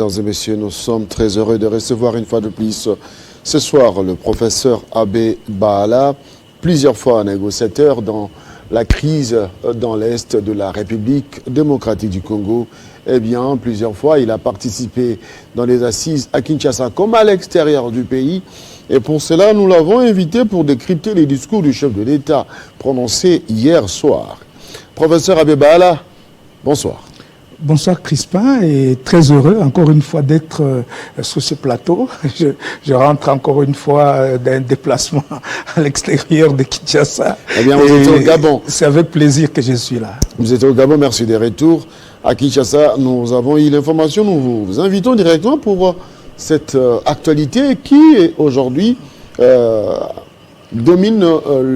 Mesdames et messieurs, nous sommes très heureux de recevoir une fois de plus ce soir le professeur Abbé Baala, plusieurs fois négociateur dans la crise dans l'Est de la République démocratique du Congo. Eh bien, plusieurs fois, il a participé dans les assises à Kinshasa comme à l'extérieur du pays. Et pour cela, nous l'avons invité pour décrypter les discours du chef de l'État prononcés hier soir. Professeur Abbé Baala, bonsoir. Bonsoir Crispin, et très heureux encore une fois d'être sur ce plateau. Je rentre encore une fois d'un déplacement à l'extérieur de Kinshasa. Eh bien, vous êtes au Gabon. C'est avec plaisir que je suis là. Vous êtes au Gabon, merci des retours. À Kinshasa, nous avons eu l'information, nous vous invitons directement pour cette actualité qui, aujourd'hui, domine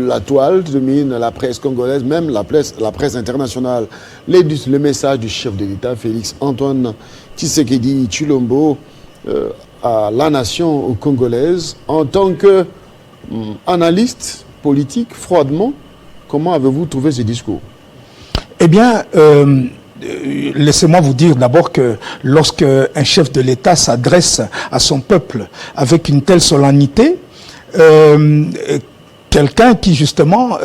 la toile, domine la presse congolaise, même la presse internationale. Le message du chef de l'État, Félix Antoine Tshisekedi Tshilombo, à la nation congolaise. En tant qu'analyste politique, froidement, comment avez-vous trouvé ce discours? Eh bien, laissez-moi vous dire d'abord que lorsque un chef de l'État s'adresse à son peuple avec une telle solennité, quelqu'un qui justement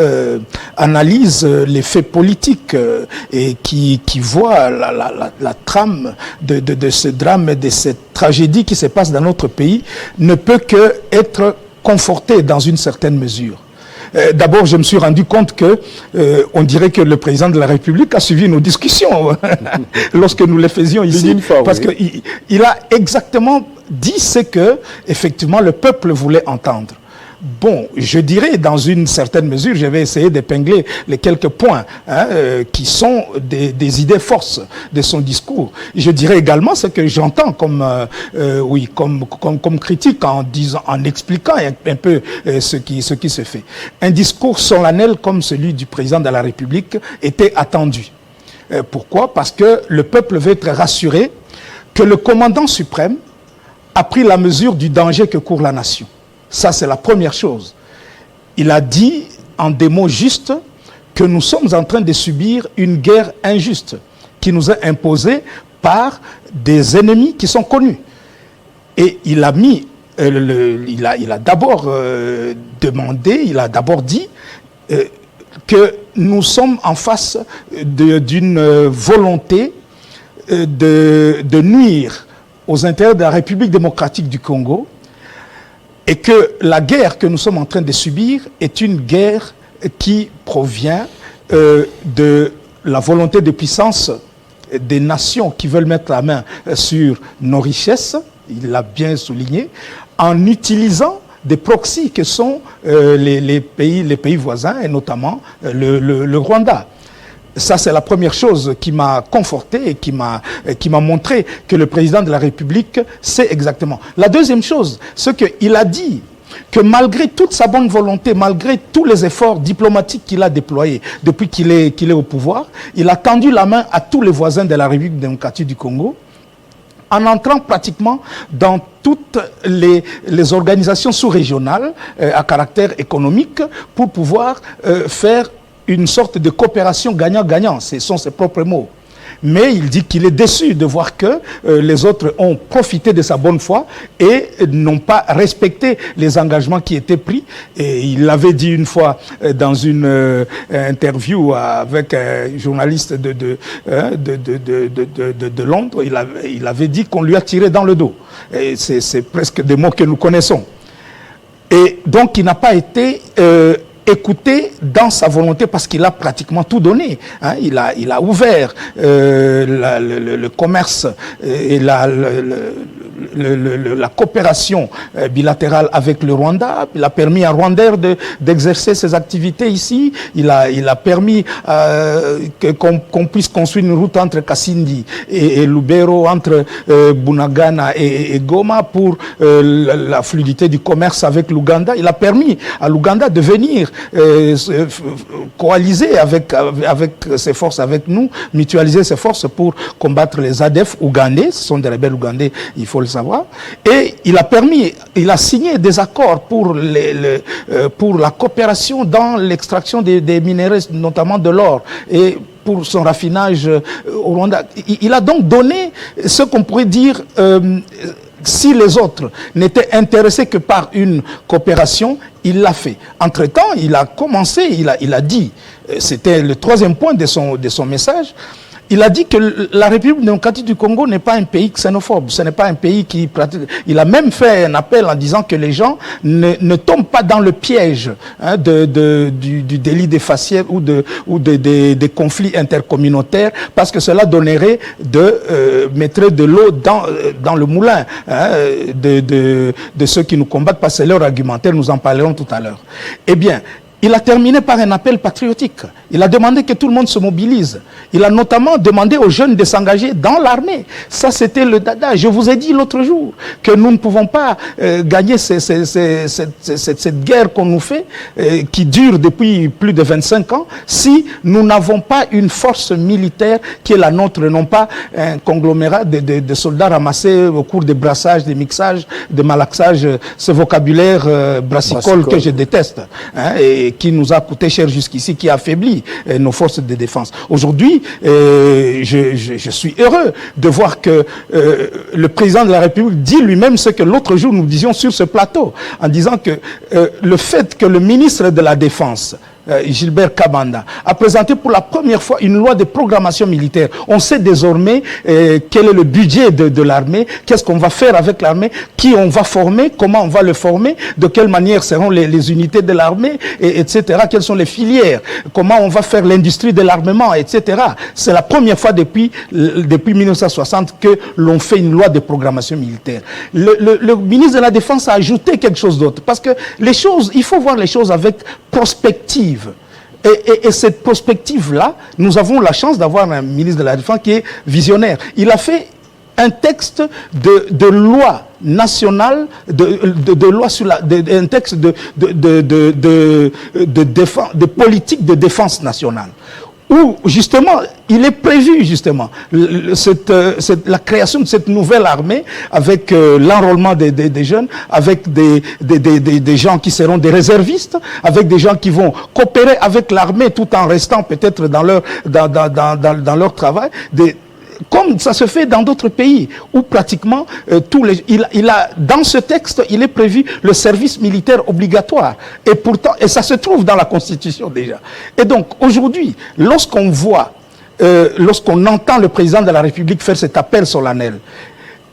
analyse les faits politiques et qui voit la trame de ce drame et de cette tragédie qui se passe dans notre pays ne peut que être conforté dans une certaine mesure. D'abord, je me suis rendu compte que on dirait que le président de la République a suivi nos discussions lorsque nous les faisions ici, parce qu'il a exactement dit ce que effectivement le peuple voulait entendre. Bon, je dirais dans une certaine mesure, je vais essayer d'épingler les quelques points qui sont des idées forces de son discours. Je dirais également ce que j'entends comme critique en expliquant un peu ce qui se fait. Un discours solennel comme celui du président de la République était attendu. Pourquoi? Parce que le peuple veut être rassuré que le commandant suprême a pris la mesure du danger que court la nation. Ça, c'est la première chose. Il a dit, en des mots justes, que nous sommes en train de subir une guerre injuste qui nous est imposée par des ennemis qui sont connus. Et il a mis, il a d'abord demandé, il a d'abord dit que nous sommes en face d'une volonté de nuire aux intérêts de la République démocratique du Congo, et que la guerre que nous sommes en train de subir est une guerre qui provient de la volonté de puissance des nations qui veulent mettre la main sur nos richesses, il l'a bien souligné, en utilisant des proxys que sont les pays voisins, et notamment le Rwanda. Ça, c'est la première chose qui m'a conforté et qui m'a montré que le président de la République sait exactement. La deuxième chose, c'est qu'il a dit que malgré toute sa bonne volonté, malgré tous les efforts diplomatiques qu'il a déployés depuis qu'il est au pouvoir, il a tendu la main à tous les voisins de la République démocratique du Congo en entrant pratiquement dans toutes les organisations sous-régionales à caractère économique pour pouvoir faire une sorte de coopération gagnant-gagnant, ce sont ses propres mots. Mais il dit qu'il est déçu de voir que les autres ont profité de sa bonne foi et n'ont pas respecté les engagements qui étaient pris. Et il l'avait dit une fois dans une interview avec un journaliste de Londres, il avait dit qu'on lui a tiré dans le dos. Et c'est presque des mots que nous connaissons. Et donc il n'a pas été écouté dans sa volonté parce qu'il a pratiquement tout donné. Hein. Il a ouvert le commerce et la coopération bilatérale avec le Rwanda. Il a permis à Rwandais d'exercer ses activités ici. Il a permis qu'on puisse construire une route entre Kasindi et Lubero, entre Bunagana et Goma pour la fluidité du commerce avec l'Ouganda. Il a permis à l'Ouganda de venir coaliser avec ses forces avec nous, mutualiser ses forces pour combattre les ADF ougandais. Ce sont des rebelles ougandais, il faut le savoir. savoir, et il a signé des accords pour la coopération dans l'extraction des minéraux, notamment de l'or, et pour son raffinage au Rwanda. Il a donc donné ce qu'on pourrait dire, si les autres n'étaient intéressés que par une coopération, il l'a fait. Entre-temps, il a commencé, il a dit, c'était le troisième point de son message, il a dit que la République démocratique du Congo n'est pas un pays xénophobe, ce n'est pas un pays qui pratique... Il a même fait un appel en disant que les gens ne tombent pas dans le piège du délit des faciès ou des conflits intercommunautaires, parce que cela donnerait mettrait de l'eau dans le moulin de ceux qui nous combattent, parce que c'est leur argumentaire, nous en parlerons tout à l'heure. Eh bien, il a terminé par un appel patriotique. Il a demandé que tout le monde se mobilise. Il a notamment demandé aux jeunes de s'engager dans l'armée. Ça, c'était le dada. Je vous ai dit l'autre jour que nous ne pouvons pas gagner cette guerre qu'on nous fait, qui dure depuis plus de 25 ans, si nous n'avons pas une force militaire qui est la nôtre, non pas un conglomérat de soldats ramassés au cours des brassages, des mixages, des malaxages, ce vocabulaire brassicole que je déteste, et qui nous a coûté cher jusqu'ici, qui affaiblit nos forces de défense. Aujourd'hui, je suis heureux de voir que le président de la République dit lui-même ce que l'autre jour nous disions sur ce plateau, en disant que le fait que le ministre de la Défense, Gilbert Kabanda, a présenté pour la première fois une loi de programmation militaire. On sait désormais quel est le budget de l'armée, qu'est-ce qu'on va faire avec l'armée, qui on va former, comment on va le former, de quelle manière seront les unités de l'armée, etc. Quelles sont les filières, comment on va faire l'industrie de l'armement, etc. C'est la première fois depuis 1960 que l'on fait une loi de programmation militaire. Le ministre de la Défense a ajouté quelque chose d'autre, parce que les choses, il faut voir les choses avec prospective. Et cette prospective-là, nous avons la chance d'avoir un ministre de la Défense qui est visionnaire. Il a fait un texte de loi nationale, un texte de politique de défense nationale, où justement il est prévu justement la création de cette nouvelle armée avec l'enrôlement des jeunes, avec des gens qui seront des réservistes, avec des gens qui vont coopérer avec l'armée tout en restant peut-être dans leur travail. Comme ça se fait dans d'autres pays, où pratiquement dans ce texte, il est prévu le service militaire obligatoire. Et pourtant, ça se trouve dans la Constitution déjà. Et donc, aujourd'hui, lorsqu'on entend le président de la République faire cet appel solennel,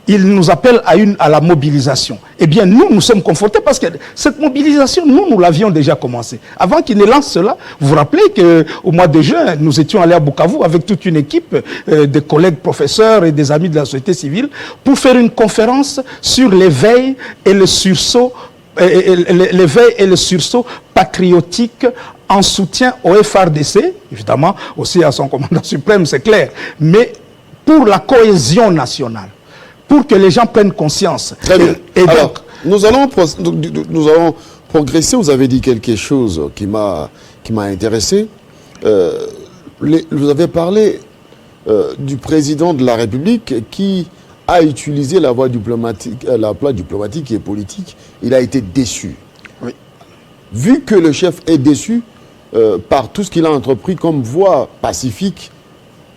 il nous appelle à la mobilisation. Eh bien, nous sommes confortés parce que cette mobilisation, nous l'avions déjà commencé. Avant qu'il ne lance cela, vous vous rappelez qu'au mois de juin, nous étions allés à Bukavu avec toute une équipe de collègues professeurs et des amis de la société civile pour faire une conférence sur l'éveil et le sursaut, patriotique en soutien au FARDC, évidemment aussi à son commandant suprême, c'est clair, mais pour la cohésion nationale, pour que les gens prennent conscience. Très bien. Alors, nous allons progresser. Vous avez dit quelque chose qui m'a intéressé. Vous avez parlé du président de la République qui a utilisé la voie diplomatique et politique. Il a été déçu. Oui. Vu que le chef est déçu par tout ce qu'il a entrepris comme voie pacifique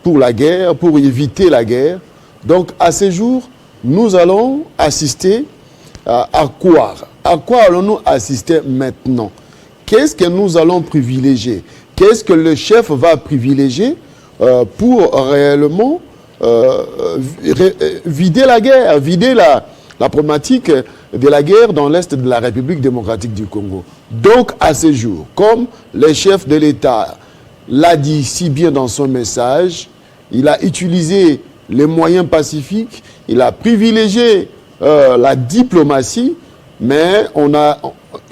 pour la guerre, pour éviter la guerre, donc à ces jours, nous allons assister à quoi? À quoi allons-nous assister maintenant? Qu'est-ce que nous allons privilégier? Qu'est-ce que le chef va privilégier pour réellement vider la guerre, vider la problématique de la guerre dans l'Est de la République démocratique du Congo? Donc, à ce jour, comme le chef de l'État l'a dit si bien dans son message, il a utilisé les moyens pacifiques, il a privilégié la diplomatie, mais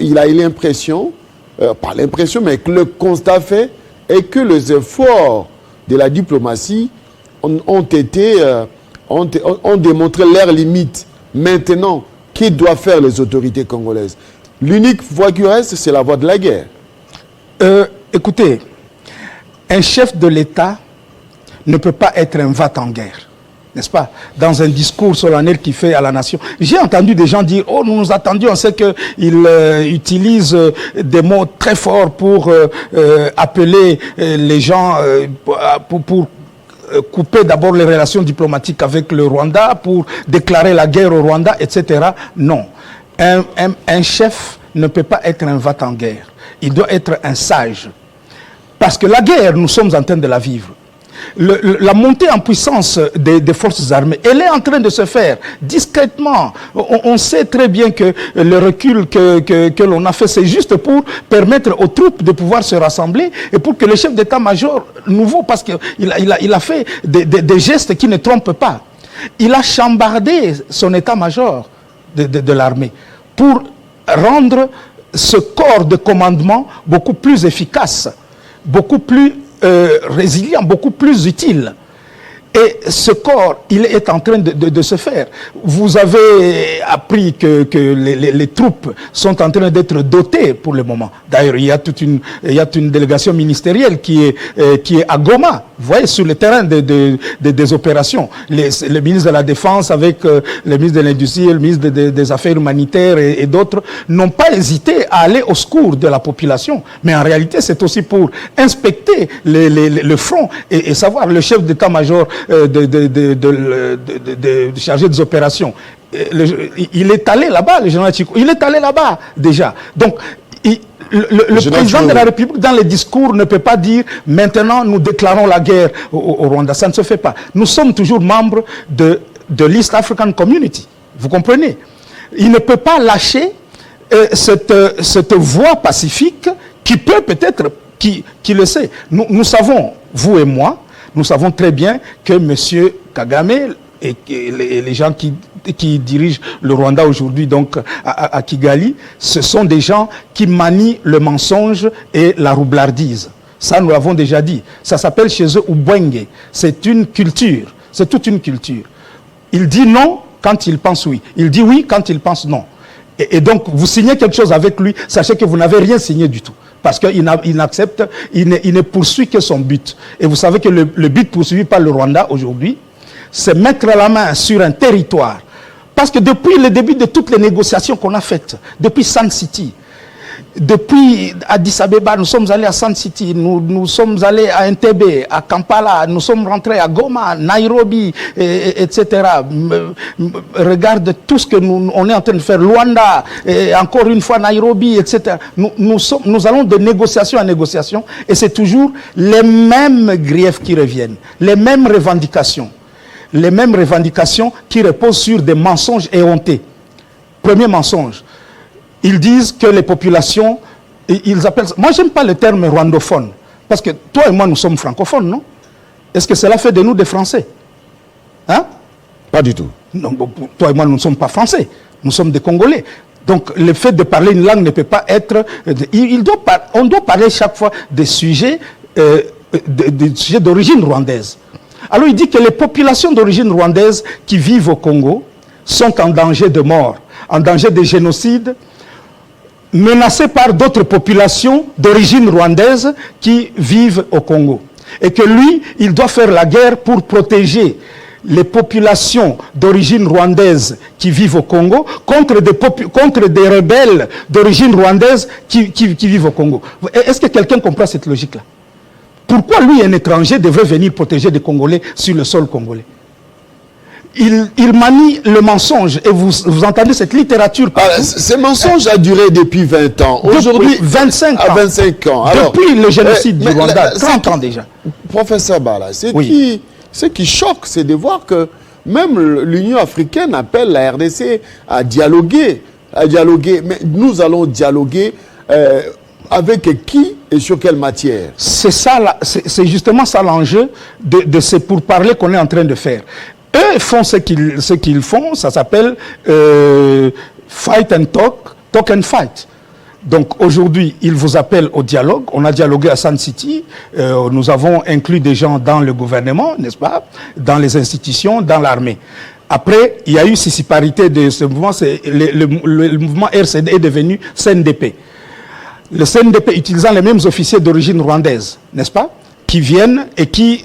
il a eu l'impression, pas l'impression, mais que le constat fait est que les efforts de la diplomatie ont démontré leurs limites. Maintenant, qu'est-ce que doivent faire les autorités congolaises? L'unique voie qui reste, c'est la voie de la guerre. Écoutez, un chef de l'État ne peut pas être un va-t-en-guerre. n'est-ce pas, dans un discours solennel qu'il fait à la nation. J'ai entendu des gens dire, oh, nous nous attendions, on sait qu'il utilise des mots très forts pour appeler les gens, pour couper d'abord les relations diplomatiques avec le Rwanda, pour déclarer la guerre au Rwanda, etc. Non. Un chef ne peut pas être un va-t-en-guerre. Il doit être un sage. Parce que la guerre, nous sommes en train de la vivre. La montée en puissance des forces armées, elle est en train de se faire discrètement. On sait très bien que le recul que l'on a fait, c'est juste pour permettre aux troupes de pouvoir se rassembler et pour que le chef d'état-major nouveau, parce qu'il a fait des gestes qui ne trompent pas. Il a chambardé son état-major de l'armée pour rendre ce corps de commandement beaucoup plus efficace, beaucoup plus résilient, beaucoup plus utile. Et ce corps, il est en train de se faire. Vous avez appris que les troupes sont en train d'être dotées pour le moment. D'ailleurs, il y a toute une délégation ministérielle qui est à Goma, vous voyez, sur le terrain des opérations. Le ministre de la Défense avec le ministre de l'Industrie, le ministre des Affaires humanitaires et d'autres n'ont pas hésité à aller au secours de la population. Mais en réalité, c'est aussi pour inspecter le front et savoir le chef d'état-major chargé des opérations. Il est allé là-bas, le général Chico. Il est allé là-bas déjà. Donc, le président de la République, dans les discours, ne peut pas dire « maintenant, nous déclarons la guerre au Rwanda ». Ça ne se fait pas. Nous sommes toujours membres de l'East African Community. Vous comprenez? Il ne peut pas lâcher cette voie pacifique qui peut peut-être, qui le sait. Nous savons, vous et moi, nous savons très bien que M. Kagame et les gens qui dirigent le Rwanda aujourd'hui, donc à Kigali, ce sont des gens qui manient le mensonge et la roublardise. Ça, nous l'avons déjà dit. Ça s'appelle chez eux Ubwenge. C'est une culture. C'est toute une culture. Il dit non quand il pense oui. Il dit oui quand il pense non. Et donc, vous signez quelque chose avec lui, sachez que vous n'avez rien signé du tout. Parce qu'il n'accepte, il ne poursuit que son but. Et vous savez que le but poursuivi par le Rwanda aujourd'hui, c'est mettre la main sur un territoire. Parce que depuis le début de toutes les négociations qu'on a faites, depuis Sun City, depuis Addis Abeba, nous sommes allés à Sun City, nous sommes allés à Entebbe, à Kampala, nous sommes rentrés à Goma, Nairobi, etc. Regarde tout ce que on est en train de faire, Luanda, et encore une fois Nairobi, etc. Nous allons de négociation à négociation et c'est toujours les mêmes griefs qui reviennent, les mêmes revendications qui reposent sur des mensonges éhontés. Premier mensonge. Ils disent que les populations, ils appellent ça. Moi, j'aime pas le terme rwandophone, parce que toi et moi, nous sommes francophones, non? Est-ce que cela fait de nous des Français? Hein? Pas du tout. Non, toi et moi, nous ne sommes pas Français, nous sommes des Congolais. Donc, le fait de parler une langue ne peut pas être... on doit parler chaque fois des sujets d'origine rwandaise. Alors, il dit que les populations d'origine rwandaise qui vivent au Congo sont en danger de mort, en danger de génocide, menacés par d'autres populations d'origine rwandaise qui vivent au Congo. Et que lui, il doit faire la guerre pour protéger les populations d'origine rwandaise qui vivent au Congo contre des rebelles d'origine rwandaise qui vivent au Congo. Est-ce que quelqu'un comprend cette logique-là? Pourquoi lui, un étranger, devrait venir protéger des Congolais sur le sol congolais? Il manie le mensonge et vous entendez cette littérature. Ce mensonge a duré depuis 20 ans. Aujourd'hui, 25 ans. À 25 ans. Alors, depuis le génocide du Rwanda, 30 ans déjà. Professeur Bala, ce qui choque, c'est de voir que même l'Union africaine appelle la RDC à dialoguer. Mais nous allons dialoguer avec qui et sur quelle matière? C'est ça, c'est justement ça l'enjeu de ces pourparlers qu'on est en train de faire. Eux font ce qu'ils font, ça s'appelle fight and talk and fight. Donc aujourd'hui, ils vous appellent au dialogue. On a dialogué à Sun City, nous avons inclus des gens dans le gouvernement, n'est-ce pas, dans les institutions, dans l'armée. Après, il y a eu scisparité de ce mouvement, le mouvement RCD est devenu CNDP. Le CNDP utilisant les mêmes officiers d'origine rwandaise, n'est-ce pas, qui viennent et qui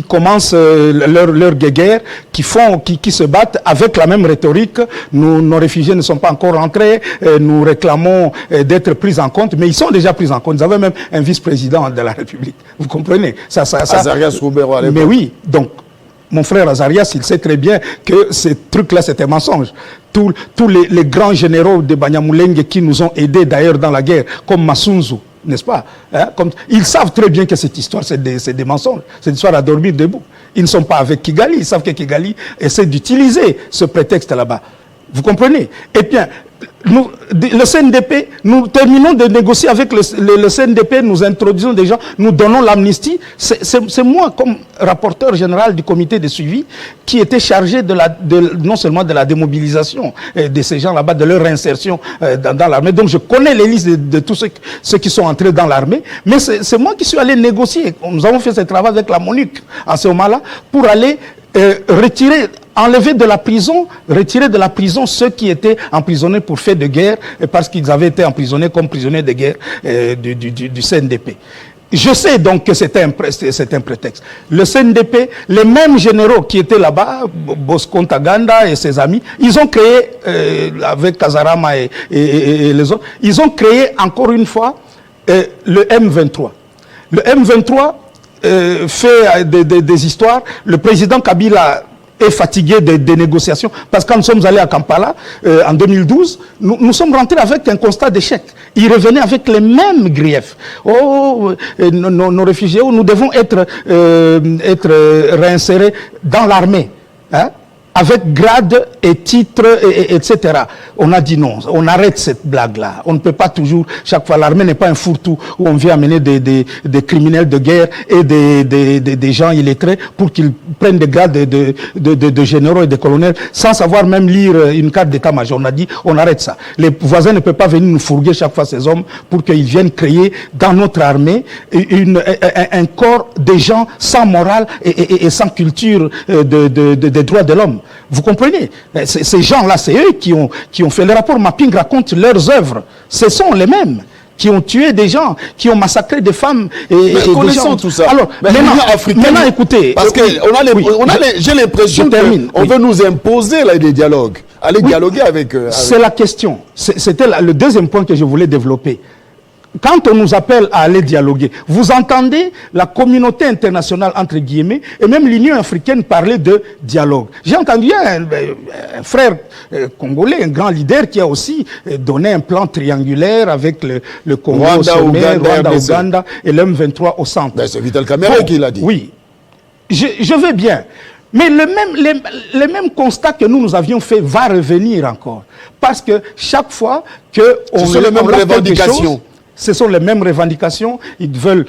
commencent leur guéguerre, qui se battent avec la même rhétorique. Nos réfugiés ne sont pas encore rentrés, nous réclamons d'être pris en compte, mais ils sont déjà pris en compte. Ils avaient même un vice-président de la République. Vous comprenez? Azarias Roubero à l'époque. Mais oui, donc, mon frère Azarias, il sait très bien que ces trucs-là, c'était un mensonge. Tous les grands généraux de Banyamulenge qui nous ont aidés d'ailleurs dans la guerre, comme Massunzu, n'est-ce pas, hein? Ils savent très bien que cette histoire, c'est des mensonges. C'est une histoire à dormir debout. Ils ne sont pas avec Kigali. Ils savent que Kigali essaie d'utiliser ce prétexte là-bas. Vous comprenez? Et bien, le CNDP, nous terminons de négocier avec le CNDP, nous introduisons des gens, nous donnons l'amnistie. C'est moi, comme rapporteur général du comité de suivi, qui était chargé non seulement de la démobilisation de ces gens là-bas, de leur réinsertion dans l'armée. Donc je connais les listes de tous ceux qui sont entrés dans l'armée, mais c'est moi qui suis allé négocier. Nous avons fait ce travail avec la MONUC en ce moment-là pour aller enlever de la prison, retirer de la prison ceux qui étaient emprisonnés pour fait de guerre, parce qu'ils avaient été emprisonnés comme prisonniers de guerre du CNDP. Je sais donc que c'était un prétexte. Le CNDP, les mêmes généraux qui étaient là-bas, Bosco Ntaganda et ses amis, ils ont créé, avec Kazarama et les autres, ils ont créé encore une fois le M23. Le M23 fait des histoires. Le président Kabila est fatigué des négociations, parce que quand nous sommes allés à Kampala en 2012, nous sommes rentrés avec un constat d'échec. Ils revenaient avec les mêmes griefs. Nos réfugiés, nous devons être réinsérés dans l'armée, hein, avec grade et titre, etc. On a dit non, on arrête cette blague-là. On ne peut pas toujours, chaque fois, l'armée n'est pas un fourre-tout où on vient amener des criminels de guerre et des gens illettrés pour qu'ils prennent des grades de généraux et de colonels sans savoir même lire une carte d'état-major. On a dit, on arrête ça. Les voisins ne peuvent pas venir nous fourguer chaque fois ces hommes pour qu'ils viennent créer dans notre armée un corps de gens sans morale et sans culture des droits de l'homme. Vous comprenez? Ces gens-là, c'est eux qui ont fait le rapport. Mapping raconte leurs œuvres. Ce sont les mêmes qui ont tué des gens, qui ont massacré des femmes et connaissons tout ça. Alors, maintenant, écoutez. Parce que j'ai l'impression qu'on veut nous imposer là, des dialogues. Aller dialoguer avec... C'est la question. C'était le deuxième point que je voulais développer. Quand on nous appelle à aller dialoguer, vous entendez la communauté internationale, entre guillemets, et même l'Union africaine parler de dialogue. J'ai entendu un frère congolais, un grand leader, qui a aussi donné un plan triangulaire avec le Congo au sommet, Rwanda, Ouganda, et l'M23 au centre. C'est Vital Kamerhe qui l'a dit. Oui, je veux bien. Mais le même constat que nous avions fait va revenir encore. Parce que chaque fois qu'on ce sont les mêmes revendications. Ce sont les mêmes revendications. Ils veulent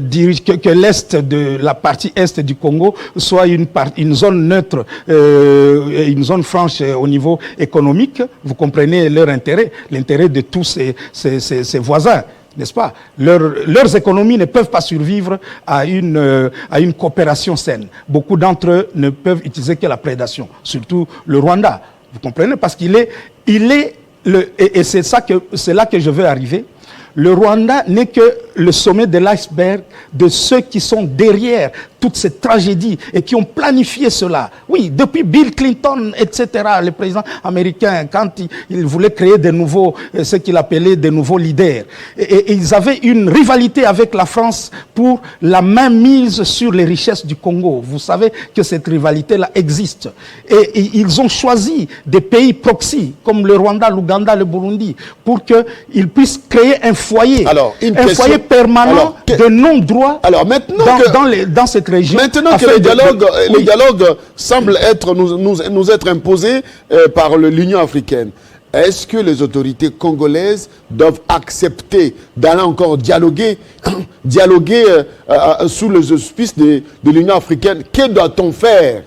dire que l'Est de la partie Est du Congo soit une zone neutre, une zone franche au niveau économique. Vous comprenez leur intérêt, l'intérêt de tous ces voisins, n'est-ce pas? Leurs économies ne peuvent pas survivre à une coopération saine. Beaucoup d'entre eux ne peuvent utiliser que la prédation, surtout le Rwanda. Vous comprenez? Parce et c'est là que je veux arriver. Le Rwanda n'est que le sommet de l'iceberg de ceux qui sont derrière toute cette tragédie et qui ont planifié cela. Oui, depuis Bill Clinton, etc., le président américain, quand il voulait créer ce qu'il appelait de nouveaux leaders. Et ils avaient une rivalité avec la France pour la mainmise sur les richesses du Congo. Vous savez que cette rivalité-là existe. Et ils ont choisi des pays proxy, comme le Rwanda, l'Ouganda, le Burundi, pour qu'ils puissent créer un foyer, foyer permanent de non-droit dans cette région. Maintenant que le dialogue semble nous être imposé par l'Union africaine, est-ce que les autorités congolaises doivent accepter d'aller encore dialoguer sous les auspices de l'Union africaine? Que doit-on faire?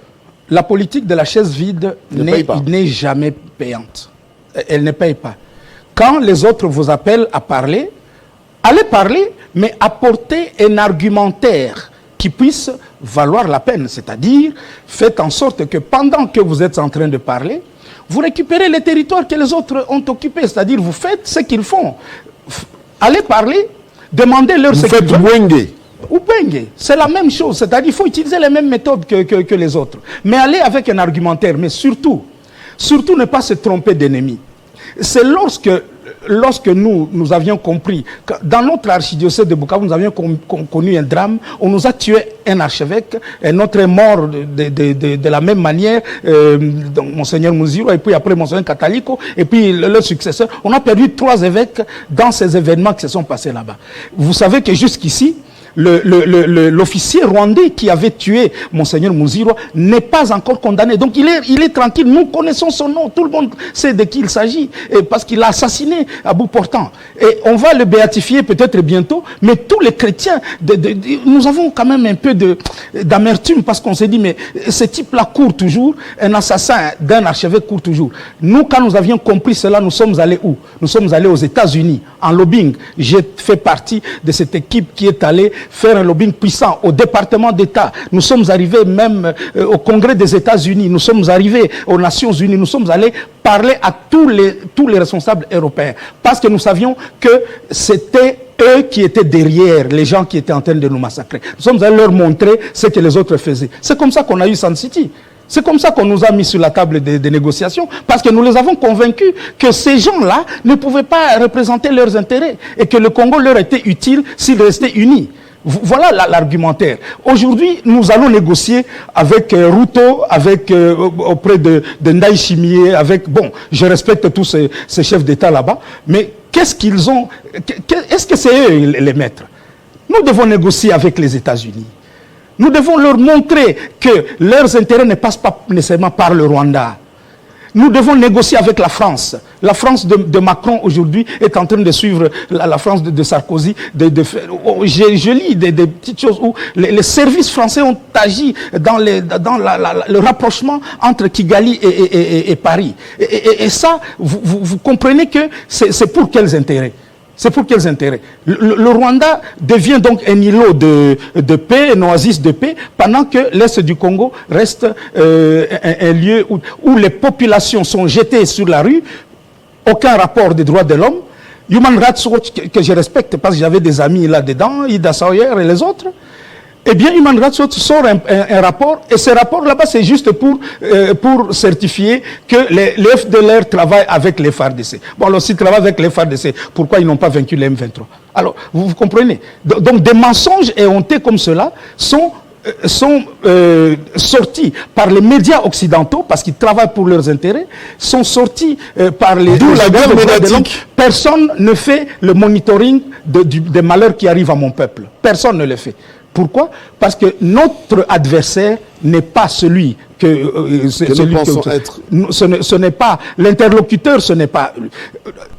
La politique de la chaise vide n'est jamais payante. Elle ne paye pas. Quand les autres vous appellent à parler, allez parler, mais apportez un argumentaire qui puisse valoir la peine. C'est-à-dire, faites en sorte que pendant que vous êtes en train de parler, vous récupérez les territoires que les autres ont occupés. C'est-à-dire, vous faites ce qu'ils font. Allez parler, demandez-leur ce qu'ils veulent. Ubenge, c'est la même chose, c'est-à-dire qu'il faut utiliser les mêmes méthodes que les autres. Mais aller avec un argumentaire, mais surtout ne pas se tromper d'ennemi. C'est lorsque nous avions compris que dans notre archidiocèse de Bukavu, nous avions connu un drame, on nous a tué un archevêque, un autre est mort de la même manière, Monseigneur Mouziro, et puis après Monseigneur Catalico, et puis leur successeur. On a perdu 3 évêques dans ces événements qui se sont passés là-bas. Vous savez que jusqu'ici, l'officier rwandais qui avait tué Monseigneur Mouziro n'est pas encore condamné. Donc il est tranquille. Nous connaissons son nom. Tout le monde sait de qui il s'agit. Parce qu'il a assassiné à bout portant. Et on va le béatifier peut-être bientôt. Mais tous les chrétiens, nous avons quand même un peu d'amertume parce qu'on s'est dit, mais ce type-là court toujours. Un assassin d'un archevêque court toujours. Nous, quand nous avions compris cela, nous sommes allés où? Nous sommes allés aux États-Unis, en lobbying. J'ai fait partie de cette équipe qui est allée faire un lobbying puissant au département d'État. Nous sommes arrivés même au Congrès des États-Unis. Nous sommes arrivés aux Nations Unies. Nous sommes allés parler à tous les responsables européens. Parce que nous savions que c'était eux qui étaient derrière les gens qui étaient en train de nous massacrer. Nous sommes allés leur montrer ce que les autres faisaient. C'est comme ça qu'on a eu Sun City. C'est comme ça qu'on nous a mis sur la table des négociations, parce que nous les avons convaincus que ces gens-là ne pouvaient pas représenter leurs intérêts et que le Congo leur était utile s'ils restaient unis. Voilà l'argumentaire. Aujourd'hui, nous allons négocier avec Ruto, auprès de Ndaï Chimié, bon, je respecte tous ces chefs d'État là-bas, mais qu'est-ce qu'ils ont? Est-ce que c'est eux les maîtres? Nous devons négocier avec les États-Unis. Nous devons leur montrer que leurs intérêts ne passent pas nécessairement par le Rwanda. Nous devons négocier avec la France. La France de Macron aujourd'hui est en train de suivre la France de Sarkozy. Je lis des petites choses où les services français ont agi dans le rapprochement entre Kigali et Paris. Et ça, vous comprenez que c'est pour quels intérêts? C'est pour quels intérêts? Le Rwanda devient donc un îlot de paix, un oasis de paix, pendant que l'Est du Congo reste un lieu où les populations sont jetées sur la rue, aucun rapport des droits de l'homme. Human Rights Watch, que je respecte parce que j'avais des amis là-dedans, Ida Sawyer et les autres, eh bien, Human Rights Watch sort un rapport, et ce rapport là-bas, c'est juste pour certifier que les FDLR travaillent avec les FARDC. Bon, alors s'ils travaillent avec les FARDC, pourquoi ils n'ont pas vaincu les M23? Alors, vous comprenez? Donc, des mensonges éhontés comme cela sont sortis par les médias occidentaux, parce qu'ils travaillent pour leurs intérêts, sont sortis par les... D'où la guerre médiatique. Personne ne fait le monitoring des malheurs qui arrivent à mon peuple. Personne ne le fait. Pourquoi? Parce que notre adversaire n'est pas celui que nous pensons être. Ce n'est pas l'interlocuteur, ce n'est pas...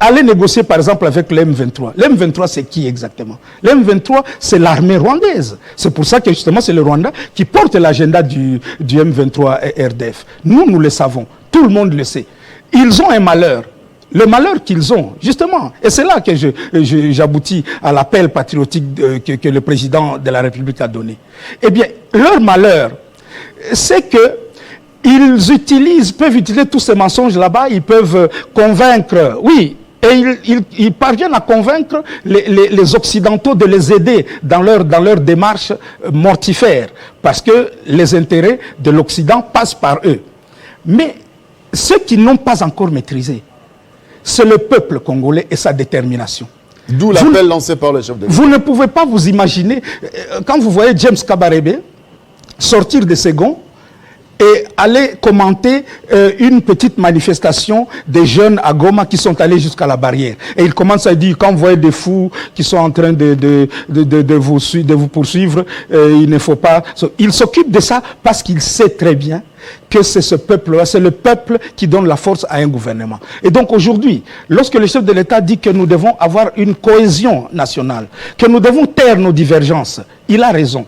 Allez négocier par exemple avec l'M23. L'M23 c'est qui exactement? L'M23 c'est l'armée rwandaise. C'est pour ça que justement c'est le Rwanda qui porte l'agenda du M23 et RDF. Nous le savons, tout le monde le sait. Ils ont un malheur. Le malheur qu'ils ont, justement, et c'est là que j'aboutis à l'appel patriotique que le président de la République a donné. Eh bien, leur malheur, c'est que ils peuvent utiliser tous ces mensonges là-bas, ils peuvent convaincre, oui, et ils parviennent à convaincre les Occidentaux de les aider dans leur démarche mortifère, parce que les intérêts de l'Occident passent par eux. Mais ceux qui n'ont pas encore maîtrisé, c'est le peuple congolais et sa détermination. D'où l'appel lancé par le chef de l'État. Vous ne pouvez pas vous imaginer, quand vous voyez James Kabarebe sortir de ses gonds et aller commenter une petite manifestation des jeunes à Goma qui sont allés jusqu'à la barrière. Et il commence à dire, quand vous voyez des fous qui sont en train de vous poursuivre, il ne faut pas... Il s'occupe de ça parce qu'il sait très bien que c'est ce peuple-là, c'est le peuple qui donne la force à un gouvernement. Et donc aujourd'hui, lorsque le chef de l'État dit que nous devons avoir une cohésion nationale, que nous devons taire nos divergences, il a raison.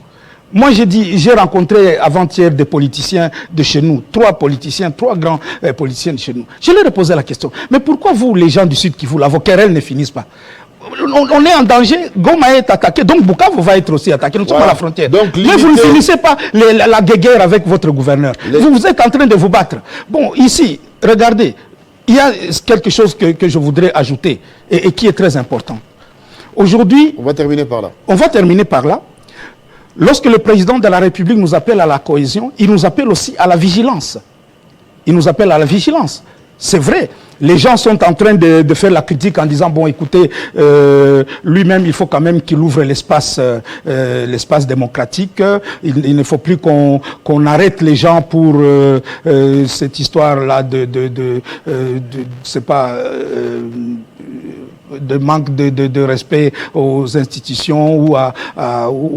Moi, j'ai rencontré avant-hier des politiciens de chez nous, trois grands politiciens de chez nous. Je leur ai posé la question, mais pourquoi vous, les gens du Sud Kivu, vos querelles ne finissent pas? On est en danger, Goma est attaqué, donc Bukavu va être aussi attaqué, nous sommes à la frontière. Donc, mais vous ne finissez pas la guerre avec votre gouverneur. Vous êtes en train de vous battre. Bon, ici, regardez, il y a quelque chose que je voudrais ajouter et qui est très important. Aujourd'hui... On va terminer par là. On va terminer par là. lorsque le président de la République nous appelle à la cohésion, il nous appelle aussi à la vigilance. Il nous appelle à la vigilance. C'est vrai. Les gens sont en train de faire la critique en disant, bon, écoutez, lui-même, il faut quand même qu'il ouvre l'espace démocratique. Il ne faut plus qu'on arrête les gens pour cette histoire-là c'est pas... de manque de respect aux institutions ou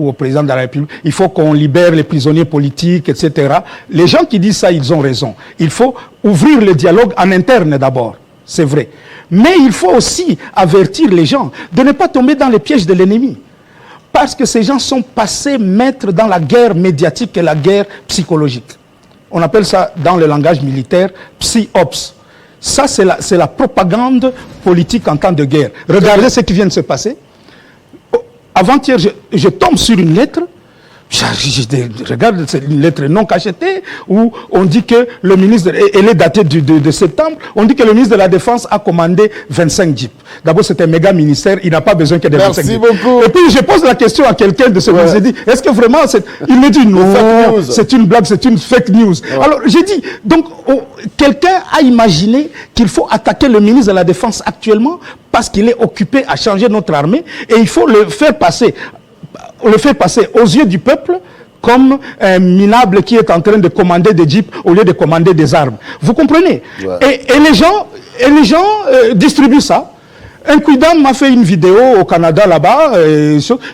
au président de la République. Il faut qu'on libère les prisonniers politiques, etc. Les gens qui disent ça, ils ont raison. Il faut ouvrir le dialogue en interne d'abord, c'est vrai. Mais il faut aussi avertir les gens de ne pas tomber dans les pièges de l'ennemi. Parce que ces gens sont passés maîtres dans la guerre médiatique et la guerre psychologique. On appelle ça, dans le langage militaire, psy-ops. Ça, c'est la propagande politique en temps de guerre. Regardez ce qui vient de se passer. Avant-hier, je tombe sur une lettre. Je regarde, c'est une lettre non cachetée où on dit que le ministre, elle est datée de septembre, on dit que le ministre de la Défense a commandé 25 jeeps. D'abord, c'est un méga ministère, il n'a pas besoin que de 25 jeeps. Merci beaucoup. Et puis, je pose la question à quelqu'un de ce ministère, je dis, est-ce que vraiment, il me dit non, c'est une blague, c'est une fake news. Ouais. Alors, j'ai dit, donc, quelqu'un a imaginé qu'il faut attaquer le ministre de la Défense actuellement parce qu'il est occupé à changer notre armée et il faut le faire passer aux yeux du peuple comme un minable qui est en train de commander des jeeps au lieu de commander des armes. Vous comprenez? Ouais. Et les gens distribuent ça. Un Quidam m'a fait une vidéo au Canada là-bas,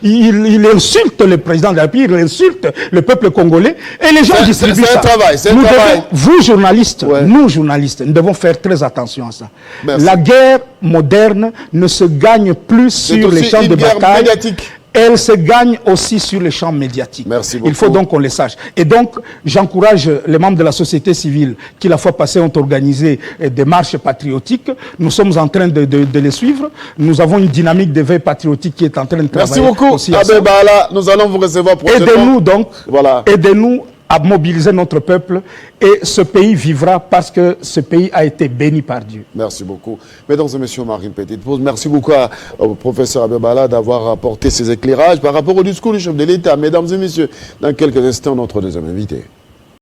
il insulte le président de la République, il insulte le peuple congolais, et les gens distribuent ça. C'est un travail. Vous journalistes, ouais. Nous journalistes, nous devons faire très attention à ça. Merci. La guerre moderne ne se gagne plus sur les champs de bataille. Médiatique. Elle se gagne aussi sur les champs médiatiques. Merci beaucoup. Il faut donc qu'on les sache. Et donc, j'encourage les membres de la société civile qui, la fois passée, ont organisé des marches patriotiques. Nous sommes en train de les suivre. Nous avons une dynamique d'éveil patriotique qui est en train de travailler. Merci beaucoup. Abbé Baala, nous allons vous recevoir prochainement. Aidez-nous donc. Voilà. Aidez-nous à mobiliser notre peuple et ce pays vivra parce que ce pays a été béni par Dieu. Merci beaucoup. Mesdames et messieurs, Marine Petite-Pose, merci beaucoup au professeur Abbé Baala d'avoir apporté ces éclairages par rapport au discours du chef de l'État. Mesdames et messieurs, dans quelques instants, notre deuxième invité.